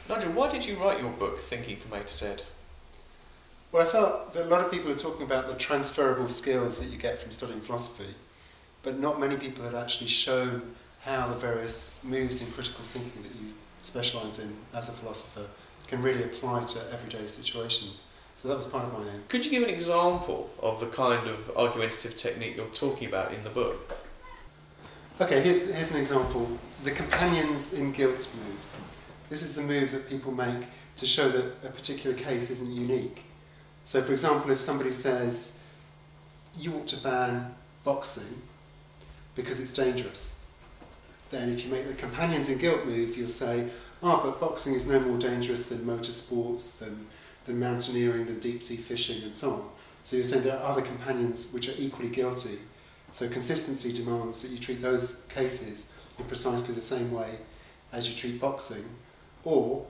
Nigel, why did you write your book, Thinking from A to Z? Well, I felt that a lot of people are talking about the transferable skills that you get from studying philosophy, but not many people had actually shown how the various moves in critical thinking that you specialise in as a philosopher can really apply to everyday situations. So that was part of my aim. Could you give an example of the kind of argumentative technique you're talking about in the book? Okay, here's an example. The companions in guilt move. This is the move that people make to show that a particular case isn't unique. So, for example, if somebody says, you ought to ban boxing because it's dangerous, then if you make the companions in guilt move, you'll say, but boxing is no more dangerous than motorsports, than mountaineering, than deep-sea fishing, and so on. So you're saying there are other companions which are equally guilty. So consistency demands that you treat those cases in precisely the same way as you treat boxing, or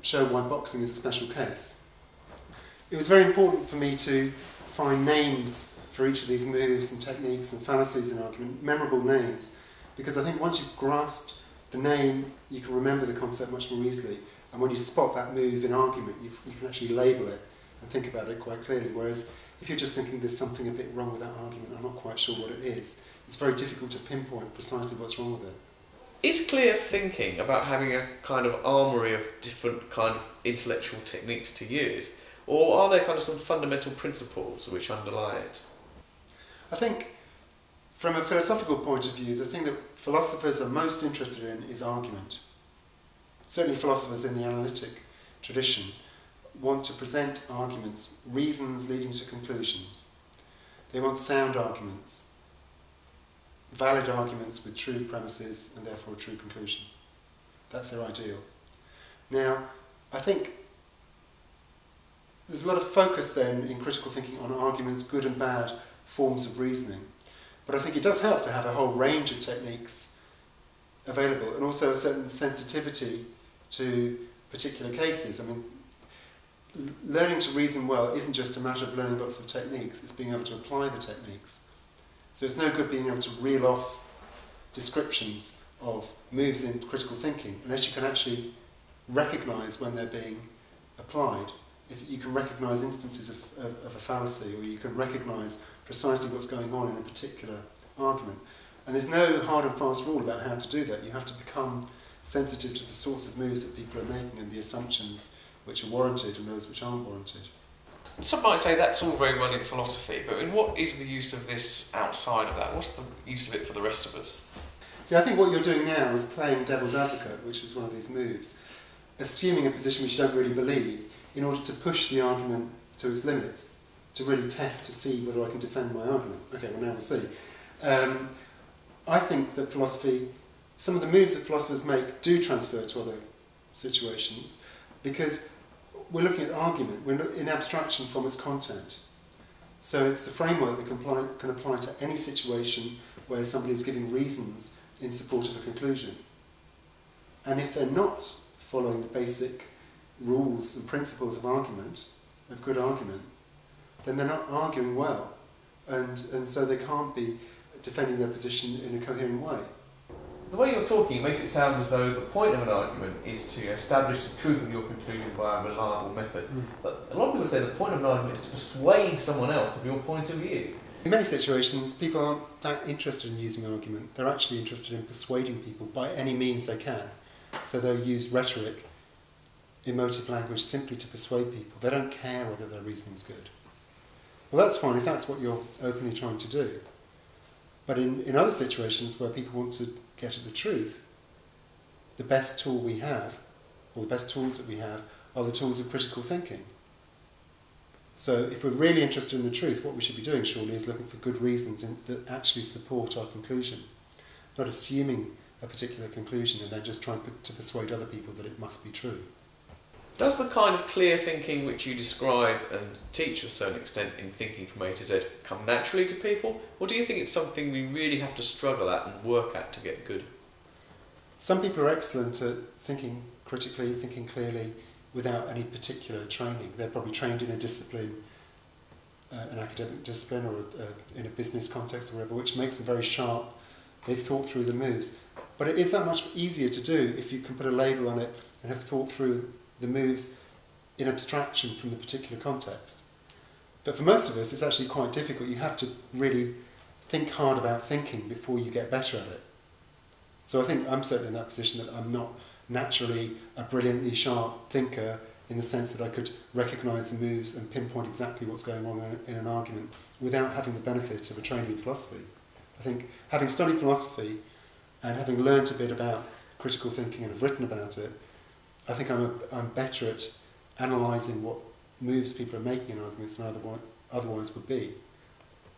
show why boxing is a special case. It was very important for me to find names for each of these moves and techniques and fallacies in argument, memorable names, because I think once you've grasped the name, you can remember the concept much more easily, and when you spot that move in argument, you can actually label it and think about it quite clearly, whereas if you're just thinking there's something a bit wrong with that argument, I'm not quite sure what it is, it's very difficult to pinpoint precisely what's wrong with it. Is clear thinking about having a kind of armoury of different kind of intellectual techniques to use, or are there kind of some fundamental principles which underlie it? I think from a philosophical point of view, the thing that philosophers are most interested in is argument. Certainly philosophers in the analytic tradition want to present arguments, reasons leading to conclusions. They want sound arguments, valid arguments with true premises and therefore a true conclusion. That's their ideal. Now, I think there's a lot of focus then in critical thinking on arguments, good and bad forms of reasoning. But I think it does help to have a whole range of techniques available and also a certain sensitivity to particular cases. I mean, learning to reason well isn't just a matter of learning lots of techniques, it's being able to apply the techniques. So it's no good being able to reel off descriptions of moves in critical thinking unless you can actually recognise when they're being applied. If you can recognise instances of a fallacy, or you can recognise precisely what's going on in a particular argument. And there's no hard and fast rule about how to do that. You have to become sensitive to the sorts of moves that people are making and the assumptions which are warranted and those which aren't warranted. Some might say that's all very well in philosophy, but what is the use of this outside of that? What's the use of it for the rest of us? See, I think what you're doing now is playing devil's advocate, which is one of these moves, assuming a position which you don't really believe in order to push the argument to its limits, to really test to see whether I can defend my argument. Okay, well now we'll see. I think that philosophy, some of the moves that philosophers make do transfer to other situations because we're looking at argument, we're in abstraction from its content. So it's a framework that can apply to any situation where somebody is giving reasons in support of a conclusion. And if they're not following the basic rules and principles of argument, of good argument, then they're not arguing well. And so they can't be defending their position in a coherent way. The way you're talking makes it sound as though the point of an argument is to establish the truth of your conclusion by a reliable method. But a lot of people say the point of an argument is to persuade someone else of your point of view. In many situations, people aren't that interested in using argument. They're actually interested in persuading people by any means they can. So they'll use rhetoric, emotive language, simply to persuade people. They don't care whether their reasoning's good. Well, that's fine if that's what you're openly trying to do. But in other situations where people want to get at the truth, the best tool we have, or the best tools that we have, are the tools of critical thinking. So if we're really interested in the truth, what we should be doing, surely, is looking for good reasons that actually support our conclusion. Not assuming a particular conclusion and then just trying to persuade other people that it must be true. Does the kind of clear thinking which you describe and teach to a certain extent in Thinking from A to Z come naturally to people, or do you think it's something we really have to struggle at and work at to get good? Some people are excellent at thinking critically, thinking clearly, without any particular training. They're probably trained in a discipline, an academic discipline, or in a business context or whatever, which makes them very sharp. They've thought through the moves. But it is that much easier to do if you can put a label on it and have thought through the moves in abstraction from the particular context. But for most of us, it's actually quite difficult. You have to really think hard about thinking before you get better at it. So I think I'm certainly in that position that I'm not naturally a brilliantly sharp thinker in the sense that I could recognise the moves and pinpoint exactly what's going on in an argument without having the benefit of a training in philosophy. I think having studied philosophy and having learnt a bit about critical thinking and have written about it, I think I'm better at analysing what moves people are making in arguments than otherwise would be.